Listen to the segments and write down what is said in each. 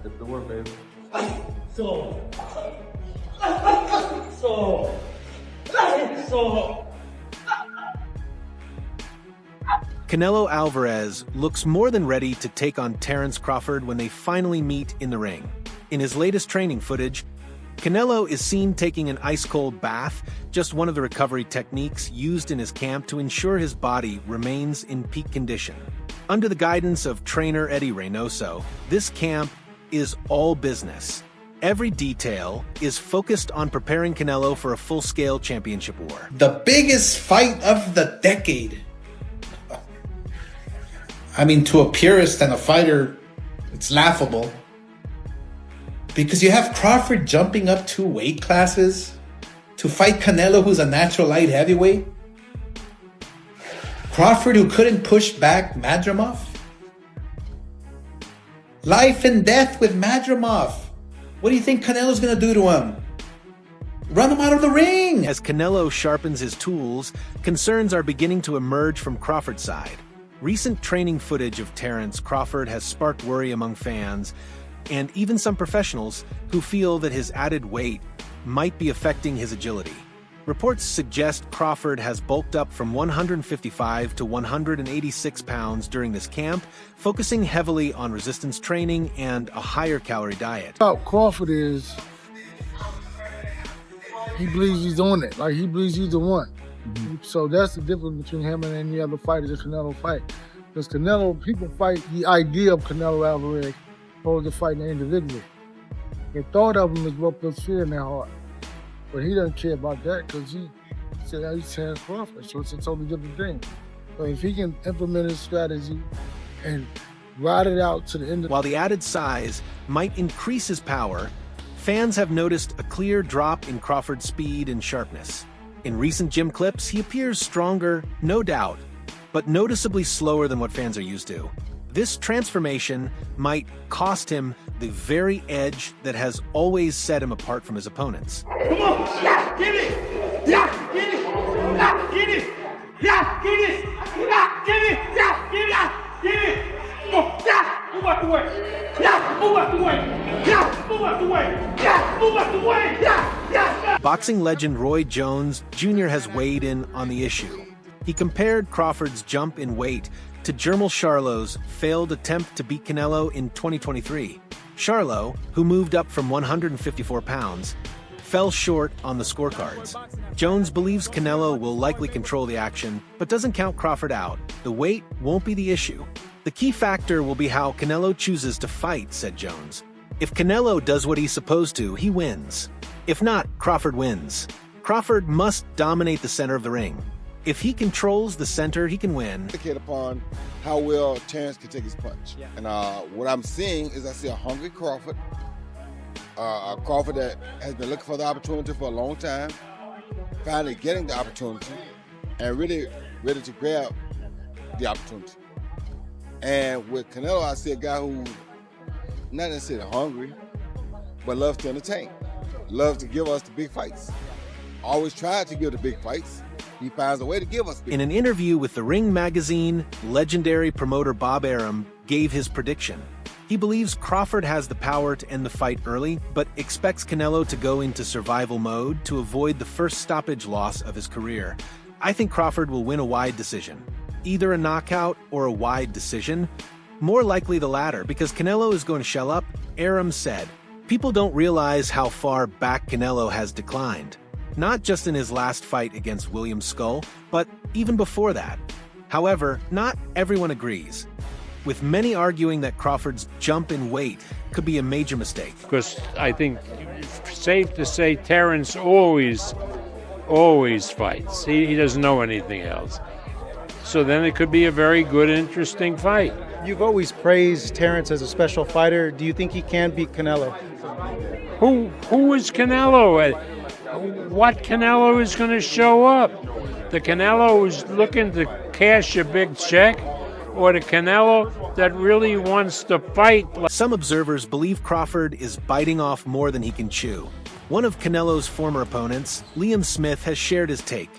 Get the work, baby. Canelo Álvarez looks more than ready to take on Terence Crawford when they finally meet in the ring. In his latest training footage, Canelo is seen taking an ice-cold bath, just one of the recovery techniques used in his camp to ensure his body remains in peak condition. Under the guidance of trainer Eddie Reynoso, this camp is all business. Every detail is focused on preparing Canelo for a full-scale championship war. The biggest fight of the decade. I mean, to a purist and a fighter, it's laughable. Because you have Crawford jumping up 2 weight classes to fight Canelo, who's a natural light heavyweight. Crawford, who couldn't push back Madrimov. Life and death with Madrimov. What do you think Canelo's going to do to him? Run him out of the ring! As Canelo sharpens his tools, concerns are beginning to emerge from Crawford's side. Recent training footage of Terence Crawford has sparked worry among fans, and even some professionals who feel that his added weight might be affecting his agility. Reports suggest Crawford has bulked up from 155 to 186 pounds during this camp, focusing heavily on resistance training and a higher calorie diet. Crawford is, he believes he's on it, like he believes he's the one. So that's the difference between him and any other fighter that Canelo fight. Because Canelo, people fight the idea of Canelo Álvarez opposed to fighting an individual. The thought of him is what puts fear in their heart. But he doesn't care about that because he said he's Terence Crawford, so it's a totally different thing. So if he can implement his strategy and ride it out to the end of... While the added size might increase his power, fans have noticed a clear drop in Crawford's speed and sharpness. In recent gym clips, he appears stronger, no doubt, but noticeably slower than what fans are used to. This transformation might cost him the very edge that has always set him apart from his opponents. Come on! Yeah, get it! Yeah, get it! Yeah, get it! Yeah, get it! Yeah, get it! Yeah, get it! Get it! Oh, yeah, move out the way! Yeah, move out the way! Yeah, move out the way! Yeah, move out the way! Yeah, yeah! Boxing legend Roy Jones Jr. has weighed in on the issue. He compared Crawford's jump in weight to Jermall Charlo's failed attempt to beat Canelo in 2023. Charlo, who moved up from 154 pounds, fell short on the scorecards. Jones believes Canelo will likely control the action, but doesn't count Crawford out. The weight won't be the issue. The key factor will be how Canelo chooses to fight, said Jones. If Canelo does what he's supposed to, he wins. If not, Crawford wins. Crawford must dominate the center of the ring. If he controls the center, he can win. Upon how well Terence can take his punch. Yeah. And what I'm seeing is I see a hungry Crawford, a Crawford that has been looking for the opportunity for a long time, finally getting the opportunity, and really ready to grab the opportunity. And with Canelo, I see a guy who's not necessarily hungry, but loves to entertain, loves to give us the big fights. Always tried to give the big fights. He finds a way to give us big. In an interview with The Ring magazine, legendary promoter Bob Arum gave his prediction. He believes Crawford has the power to end the fight early, but expects Canelo to go into survival mode to avoid the first stoppage loss of his career. I think Crawford will win a wide decision. Either a knockout or a wide decision. More likely the latter, because Canelo is going to shell up, Arum said. People don't realize how far back Canelo has declined. Not just in his last fight against William Skull, but even before that. However, not everyone agrees, with many arguing that Crawford's jump in weight could be a major mistake. Because I think it's safe to say Terence always fights. He doesn't know anything else. So then it could be a very good, interesting fight. You've always praised Terence as a special fighter. Do you think he can beat Canelo? Who is Canelo? What Canelo is going to show up? The Canelo who's looking to cash a big check, or the Canelo that really wants to fight? Some observers believe Crawford is biting off more than he can chew. One of Canelo's former opponents, Liam Smith, has shared his take.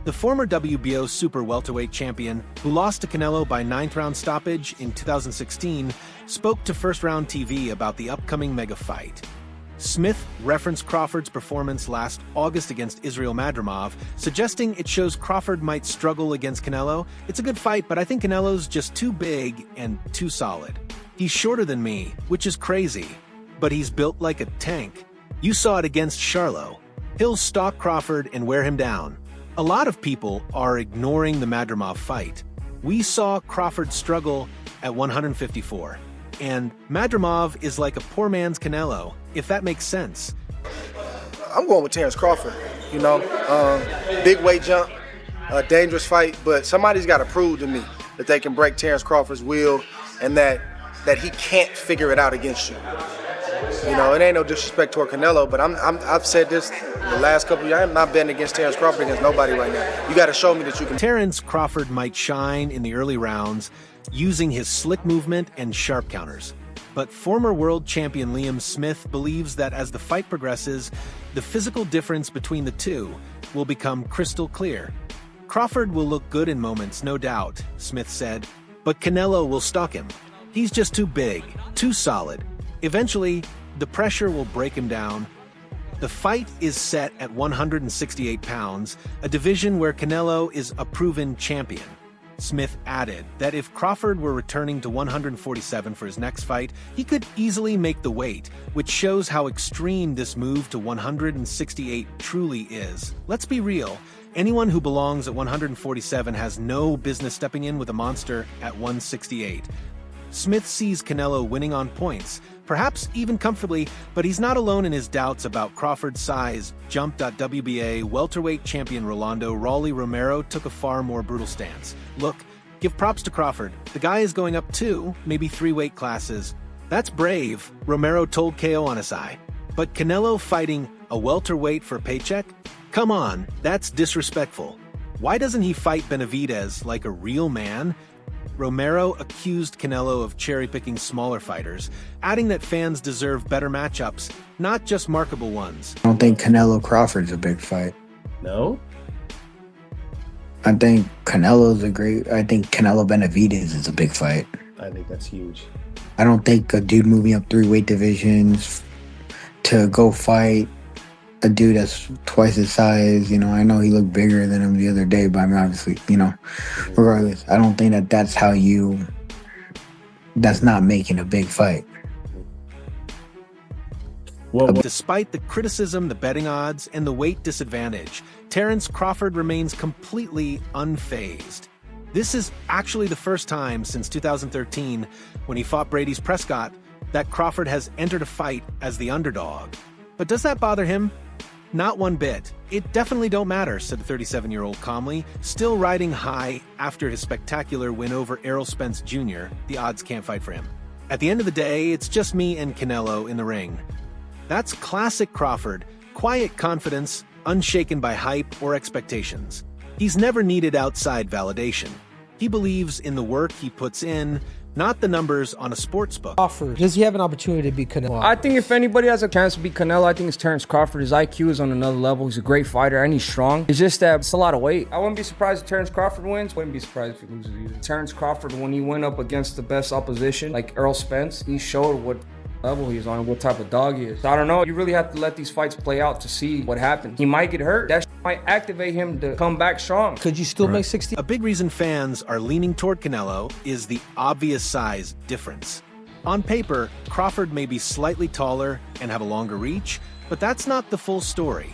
The former WBO super welterweight champion, who lost to Canelo by 9th-round stoppage in 2016, spoke to First Round TV about the upcoming mega fight. Smith referenced Crawford's performance last August against Israel Madrimov, suggesting it shows Crawford might struggle against Canelo. It's a good fight, but I think Canelo's just too big and too solid. He's shorter than me, which is crazy, but he's built like a tank. You saw it against Charlo. He'll stalk Crawford and wear him down. A lot of people are ignoring the Madrimov fight. We saw Crawford struggle at 154. And Madrimov is like a poor man's Canelo, if that makes sense. I'm going with Terence Crawford. You know, big weight jump, a dangerous fight, but somebody's got to prove to me that they can break Terence Crawford's will and that he can't figure it out against you. You know, it ain't no disrespect toward Canelo, but I've said this the last couple of years. I'm not betting against Terence Crawford against nobody right now. You got to show me that you can. Terence Crawford might shine in the early rounds, using his slick movement and sharp counters. But former world champion Liam Smith believes that as the fight progresses, the physical difference between the two will become crystal clear. Crawford will look good in moments, no doubt, Smith said, but Canelo will stalk him. He's just too big, too solid. Eventually, the pressure will break him down. The fight is set at 168 pounds, a division where Canelo is a proven champion. Smith added that if Crawford were returning to 147 for his next fight, he could easily make the weight, which shows how extreme this move to 168 truly is. Let's be real, anyone who belongs at 147 has no business stepping in with a monster at 168. Smith sees Canelo winning on points, perhaps even comfortably, but he's not alone in his doubts about Crawford's size. Jump.WBA welterweight champion Rolando "Rolly" Romero took a far more brutal stance. Look, give props to Crawford. The guy is going up 2, maybe 3 weight classes. That's brave, Romero told KO on SI. But Canelo fighting a welterweight for a paycheck? Come on, that's disrespectful. Why doesn't he fight Benavidez like a real man? Romero accused Canelo of cherry-picking smaller fighters, adding that fans deserve better matchups, not just markable ones. I don't think Canelo Crawford's a big fight. No? I think I think Canelo Benavidez is a big fight. I think that's huge. I don't think a dude moving up 3 weight divisions to go fight a dude that's twice his size, I know he looked bigger than him the other day, but I mean, obviously, regardless, I don't think that's not making a big fight. Well, despite the criticism, the betting odds, and the weight disadvantage, Terence Crawford remains completely unfazed. This is actually the first time since 2013, when he fought Brady's Prescott, that Crawford has entered a fight as the underdog. But does that bother him? Not one bit. It definitely don't matter, said the 37-year-old calmly, still riding high after his spectacular win over Errol Spence Jr. The odds can't fight for him. At the end of the day, it's just me and Canelo in the ring. That's classic Crawford, quiet confidence, unshaken by hype or expectations. He's never needed outside validation. He believes in the work he puts in, not the numbers on a sports book. Crawford, does he have an opportunity to beat Canelo? I think if anybody has a chance to beat Canelo, I think it's Terence Crawford. His IQ is on another level. He's a great fighter and he's strong. It's just that it's a lot of weight. I wouldn't be surprised if Terence Crawford wins. Wouldn't be surprised if he loses either. Terence Crawford, when he went up against the best opposition, like Errol Spence, he showed what level he's on, what type of dog he is. So I don't know. You really have to let these fights play out to see what happens. He might get hurt. That might activate him to come back strong. Could you still make 60? A big reason fans are leaning toward Canelo is the obvious size difference. On paper, Crawford may be slightly taller and have a longer reach, but that's not the full story.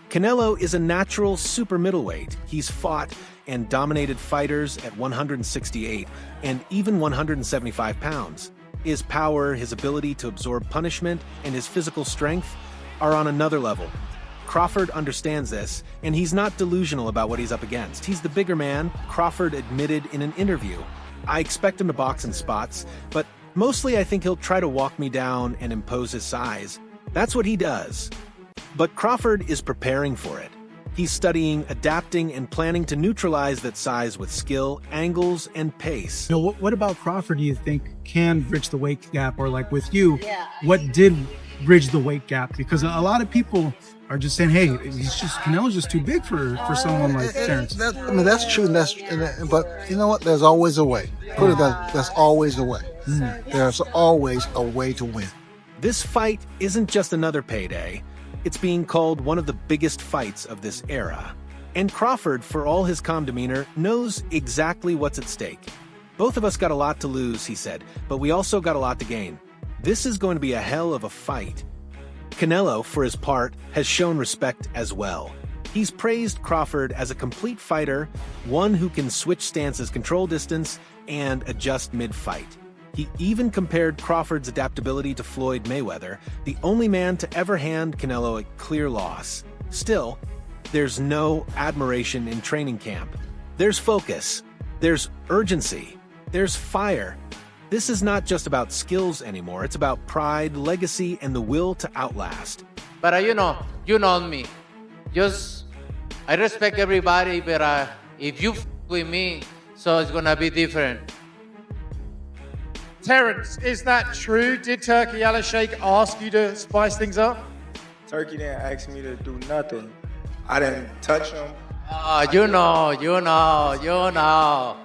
Canelo is a natural super middleweight. He's fought and dominated fighters at 168 and even 175 pounds. His power, his ability to absorb punishment, and his physical strength are on another level. Crawford understands this, and he's not delusional about what he's up against. He's the bigger man, Crawford admitted in an interview. I expect him to box in spots, but mostly I think he'll try to walk me down and impose his size. That's what he does. But Crawford is preparing for it. He's studying, adapting, and planning to neutralize that size with skill, angles, and pace. What about Crawford do you think can bridge the weight gap? Or like with you, what did bridge the weight gap, because a lot of people are just saying, hey, Canelo's just too big for someone like Terence. That's true. But you know what? There's always a way. Put it that there's always a way. There's always a way to win. This fight isn't just another payday. It's being called one of the biggest fights of this era. And Crawford, for all his calm demeanor, knows exactly what's at stake. Both of us got a lot to lose, he said, but we also got a lot to gain. This is going to be a hell of a fight. Canelo, for his part, has shown respect as well. He's praised Crawford as a complete fighter, one who can switch stances, control distance, and adjust mid-fight. He even compared Crawford's adaptability to Floyd Mayweather, the only man to ever hand Canelo a clear loss. Still, there's no admiration in training camp. There's focus. There's urgency. There's fire. This is not just about skills anymore. It's about pride, legacy, and the will to outlast. But you know me. I respect everybody, but if you with me, so it's gonna be different. Terence, is that true? Did Turkey Alashake ask you to spice things up? Turkey didn't ask me to do nothing. I didn't touch him. You know.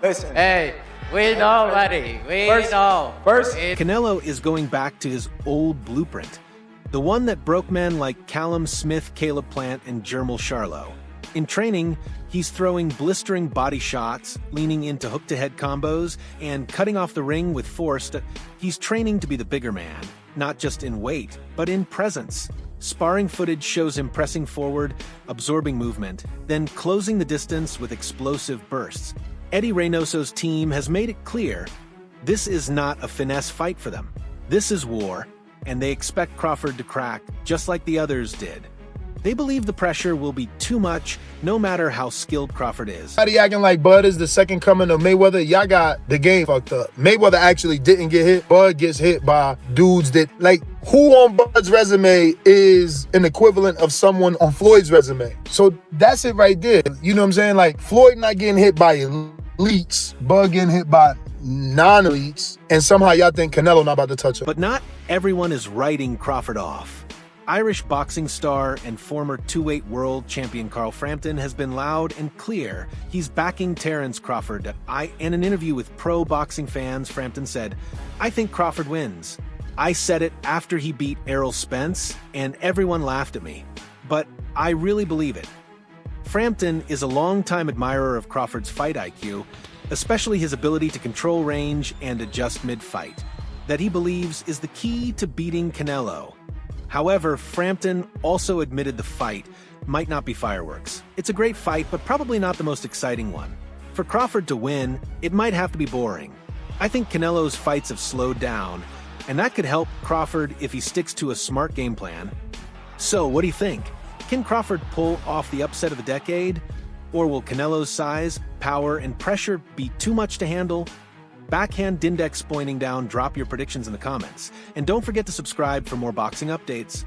Listen. Hey, we know, buddy. We know. Canelo is going back to his old blueprint, the one that broke men like Callum Smith, Caleb Plant, and Jermel Charlo. In training, he's throwing blistering body shots, leaning into hook-to-head combos, and cutting off the ring with force. He's training to be the bigger man, not just in weight, but in presence. Sparring footage shows him pressing forward, absorbing movement, then closing the distance with explosive bursts. Eddie Reynoso's team has made it clear this is not a finesse fight for them. This is war, and they expect Crawford to crack, just like the others did. They believe the pressure will be too much, no matter how skilled Crawford is. Everybody acting like Bud is the second coming of Mayweather. Y'all got the game fucked up. Mayweather actually didn't get hit. Bud gets hit by dudes that, like, who on Bud's resume is an equivalent of someone on Floyd's resume? So that's it right there. You know what I'm saying? Like, Floyd not getting hit by elites, Bud getting hit by non-elites, and somehow y'all think Canelo not about to touch him. But not everyone is writing Crawford off. Irish boxing star and former two-weight world champion Carl Frampton has been loud and clear. He's backing Terence Crawford. In an interview with pro boxing fans, Frampton said, "I think Crawford wins. I said it after he beat Errol Spence, and everyone laughed at me. But I really believe it." Frampton is a longtime admirer of Crawford's fight IQ, especially his ability to control range and adjust mid-fight, that he believes is the key to beating Canelo. However, Frampton also admitted the fight might not be fireworks. It's a great fight, but probably not the most exciting one. For Crawford to win, it might have to be boring. I think Canelo's fights have slowed down, and that could help Crawford if he sticks to a smart game plan. So, what do you think? Can Crawford pull off the upset of the decade? Or will Canelo's size, power, and pressure be too much to handle? Backhand Dindex pointing down, drop your predictions in the comments. And don't forget to subscribe for more boxing updates.